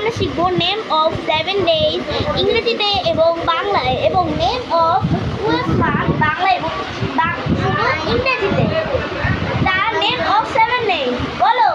আমরা শিখব name of 7 days ইংরেজিতে এবং বাংলায়, এবং নেম অফ 12 মান্থ বাংলা এবং শুধু ইংরেজিতে। দ্য নেম অফ 7 ডেজ বলো।